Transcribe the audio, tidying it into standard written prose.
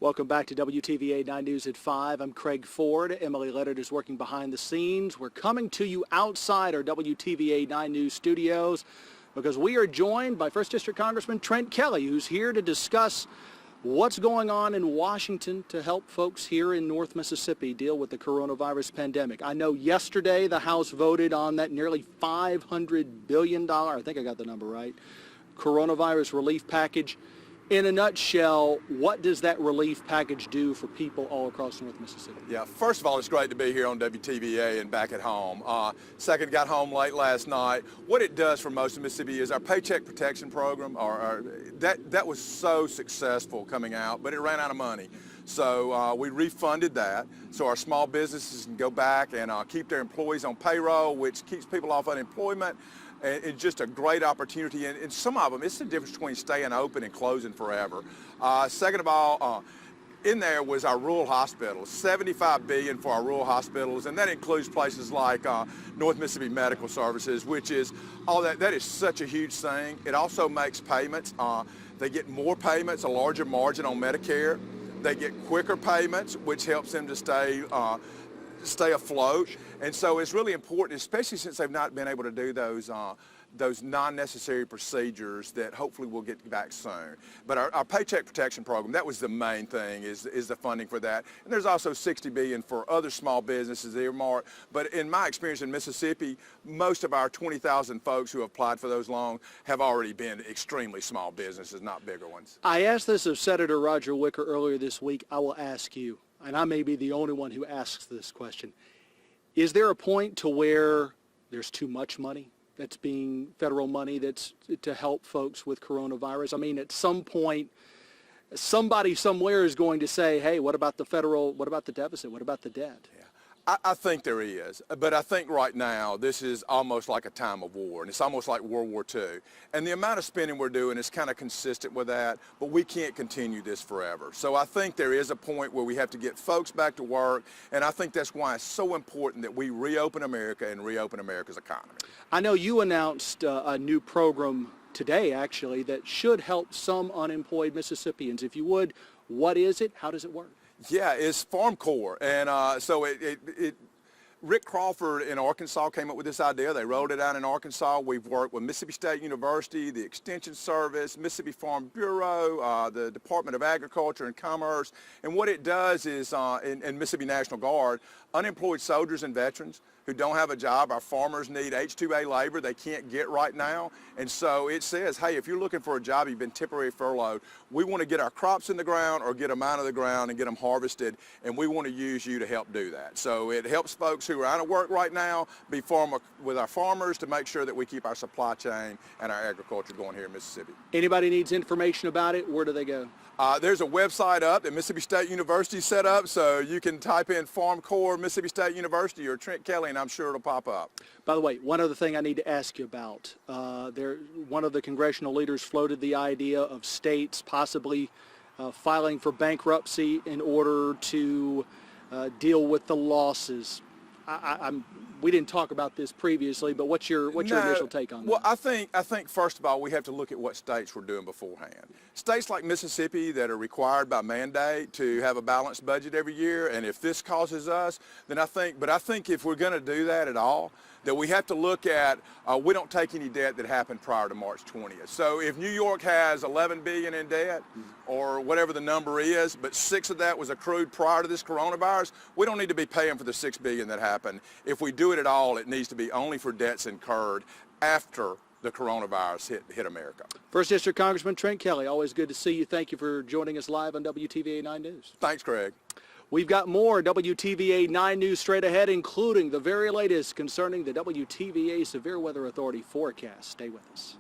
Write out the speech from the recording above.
Welcome back to WTVA 9 News at 5. I'm Craig Ford. Emily Leonard is working behind the scenes. We're coming to you outside our WTVA 9 News studios because we are joined by 1st District Congressman Trent Kelly, who's here to discuss what's going on in Washington to help folks here in North Mississippi deal with the coronavirus pandemic. I know yesterday the House voted on that nearly $500 billion, I think I got the number right, coronavirus relief package. In a nutshell, what does that relief package do for people all across North Mississippi? Yeah, first of all, it's great to be here on WTVA and back at home. Second, got home late last night. What it does for most of Mississippi is our Paycheck Protection Program, that was so successful coming out, but it ran out of money. So we refunded that so our small businesses can go back and keep their employees on payroll, which keeps people off unemployment. And it's just a great opportunity, and some of them, it's the difference between staying open and closing forever. Second of all, in there was our rural hospitals, $75 billion for our rural hospitals, and that includes places like North Mississippi Medical Services, which is all that is such a huge thing. It also makes payments. They get more payments, a larger margin on Medicare. They get quicker payments, which helps them to stay afloat. And so it's really important, especially since they've not been able to do those non-necessary procedures that hopefully we'll get back soon. But our Paycheck Protection Program, that was the main thing, is the funding for that. And there's also $60 billion for other small businesses earmarked. But in my experience in Mississippi, most of our 20,000 folks who have applied for those loans have already been extremely small businesses, not bigger ones. I asked this of Senator Roger Wicker earlier this week. I will ask you, and I may be the only one who asks this question. Is there a point to where there's too much money that's being federal money that's to help folks with coronavirus? I mean, at some point, somebody somewhere is going to say, hey, what about the deficit? What about the debt? Yeah. I think there is, but I think right now this is almost like a time of war, and it's almost like World War II. And the amount of spending we're doing is kind of consistent with that, but we can't continue this forever. So I think there is a point where we have to get folks back to work, and I think that's why it's so important that we reopen America and reopen America's economy. I know you announced a new program today, actually, that should help some unemployed Mississippians. If you would, what is it? How does it work? Yeah, it's Farm Corps, and so Rick Crawford in Arkansas came up with this idea. They rolled it out in Arkansas. We've worked with Mississippi State University, the Extension Service, Mississippi Farm Bureau, the Department of Agriculture and Commerce, and what it does is, in Mississippi National Guard, unemployed soldiers and veterans who don't have a job, our farmers need H-2A labor they can't get right now, and so it says, hey, if you're looking for a job, you've been temporarily furloughed, we want to get our crops in the ground or get them out of the ground and get them harvested, and we want to use you to help do that. So it helps folks who are out of work right now be with our farmers to make sure that we keep our supply chain and our agriculture going here in Mississippi. Anybody needs information about it, where do they go? There's a website up that Mississippi State University set up, so you can type in Farm Corps, Mississippi State University, or Trent Kelly, and I'm sure it'll pop up. By the way, one other thing I need to ask you about. One of the congressional leaders floated the idea of states possibly filing for bankruptcy in order to deal with the losses. We didn't talk about this previously, but what's your initial take on that? Well, I think first of all, we have to look at what states were doing beforehand. States like Mississippi that are required by mandate to have a balanced budget every year, and if this causes us, then I think if we're going to do that at all, that we have to look at, we don't take any debt that happened prior to March 20th. So if New York has $11 billion in debt, or whatever the number is, but 6 of that was accrued prior to this coronavirus, we don't need to be paying for the $6 billion that happened. If we do it at all, it needs to be only for debts incurred after the coronavirus hit America. 1st District Congressman Trent Kelly, always good to see you. Thank you for joining us live on WTVA 9 News. Thanks, Craig. We've got more WTVA 9 News straight ahead, including the very latest concerning the WTVA Severe Weather Authority forecast. Stay with us.